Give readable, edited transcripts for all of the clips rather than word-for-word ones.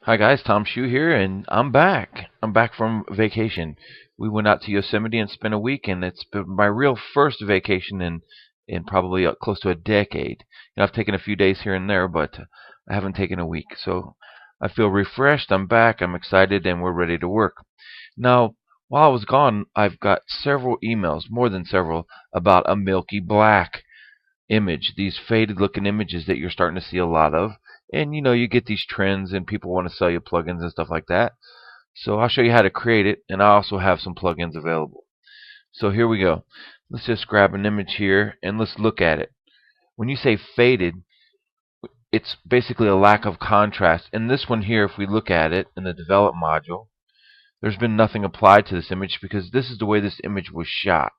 Hi guys, Tom Shue here, and I'm back. I'm back from vacation. We went out to Yosemite and spent a week, and it's been my real first vacation in probably close to a decade. I've taken a few days here and there, but I haven't taken a week. So I feel refreshed. I'm back. I'm excited, and we're ready to work. Now, while I was gone, I've got several emails, more than several, about a milky black image, these faded looking images that you're starting to see a lot of. And you get these trends and people want to sell you plugins and stuff like that. So I'll show you how to create it, and I also have some plugins available. So here we go. Let's just grab an image here and let's look at it. When you say faded, it's basically a lack of contrast. And this one here, if we look at it in the develop module, there's been nothing applied to this image because this is the way this image was shot.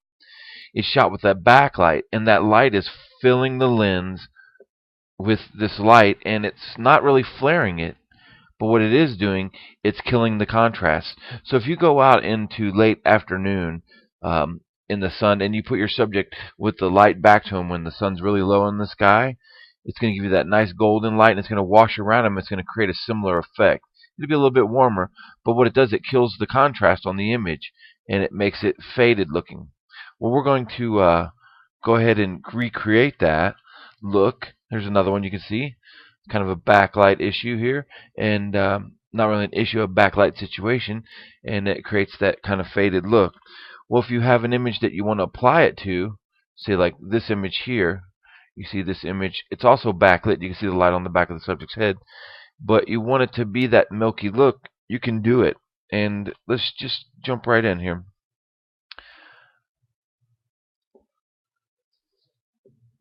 It's shot with that backlight, and that light is filling the lens with this light, and it's not really flaring it, but what it is doing, it's killing the contrast. So if you go out into late afternoon in the sun and you put your subject with the light back to him when the sun's really low in the sky, it's going to give you that nice golden light, and it's going to wash around him. It's going to create a similar effect. It'll be a little bit warmer, but what it does, it kills the contrast on the image, and it makes it faded looking. Well, we're going to go ahead and recreate that look. There's another one you can see, kind of a backlight issue here, and not really an issue, a backlight situation, and it creates that kind of faded look. Well, if you have an image that you want to apply it to, say like this image here, you see this image, it's also backlit, you can see the light on the back of the subject's head, but you want it to be that milky look, you can do it. And let's just jump right in here.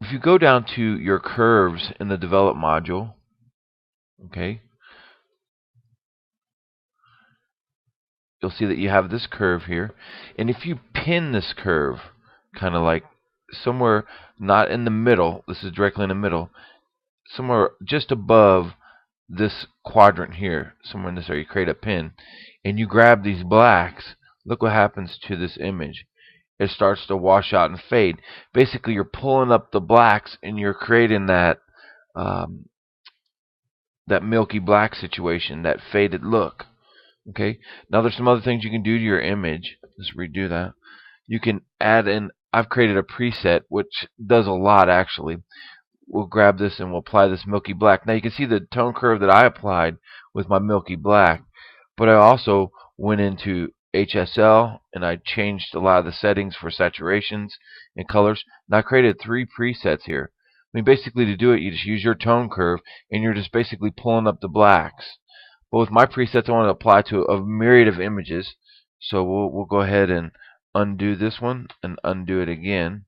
If you go down to your curves in the develop module, okay, you'll see that you have this curve here. And if you pin this curve, kind of like somewhere not in the middle, this is directly in the middle, somewhere just above this quadrant here, somewhere in this area, you create a pin, and you grab these blacks, look what happens to this image. It starts to wash out and fade. Basically, you're pulling up the blacks and you're creating um, that milky black situation, that faded look. Okay. Now there's some other things you can do to your image. Let's redo that. You can add in. I've created a preset which does a lot actually. We'll grab this and we'll apply this milky black. Now you can see the tone curve that I applied with my milky black, but I also went into HSL and I changed a lot of the settings for saturations and colors. Now I created 3 presets here. I mean, basically to do it, you just use your tone curve and you're just basically pulling up the blacks. But with my presets, I want to apply to a myriad of images. So we'll go ahead and undo this one and undo it again.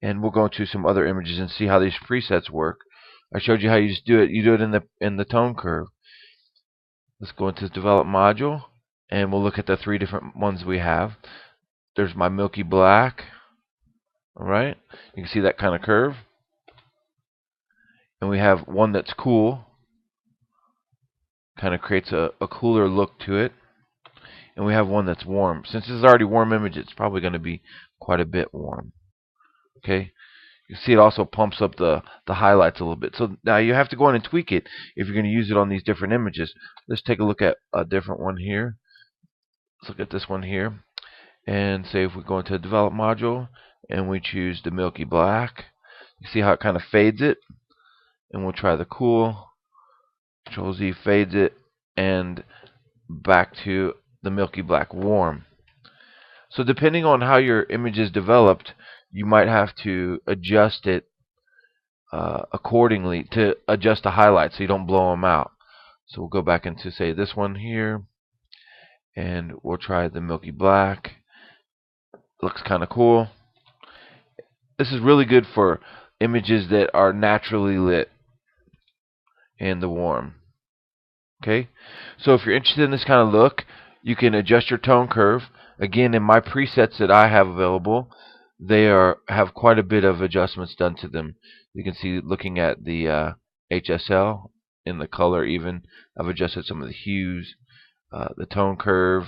And we'll go into some other images and see how these presets work. I showed you how you just do it. You do it in the tone curve. Let's go into the develop module, and we'll look at the 3 different ones we have. There's my milky black. All right, you can see that kind of curve. And we have one that's cool, kind of creates a cooler look to it. And we have one that's warm. Since this is already warm image, it's probably going to be quite a bit warm. Okay, you see it also pumps up the highlights a little bit. So now you have to go in and tweak it if you're going to use it on these different images. Let's take a look at a different one here. Let's look at this one here. And say if we go into the develop module and we choose the milky black, you see how it kind of fades it. And we'll try the cool. Control Z fades it, and back to the milky black warm. So depending on how your image is developed, you might have to adjust it accordingly to adjust the highlights so you don't blow them out. So we'll go back into, say, this one here, and we'll try the milky black. Looks kind of cool. This is really good for images that are naturally lit and the warm. Okay, so if you're interested in this kind of look, you can adjust your tone curve. Again, in my presets that I have available, they have quite a bit of adjustments done to them. You can see, looking at the HSL in the color, even I've adjusted some of the hues, the tone curve.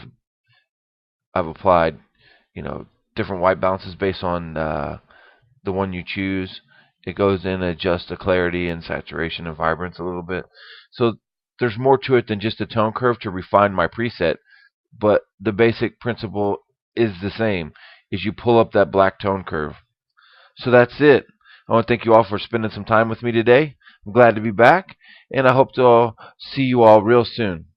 I've applied, different white balances based on the one you choose. It goes in and adjusts the clarity and saturation and vibrance a little bit. So there's more to it than just a tone curve to refine my preset, but the basic principle is the same, is you pull up that black tone curve. So that's it. I want to thank you all for spending some time with me today. I'm glad to be back, and I hope to see you all real soon.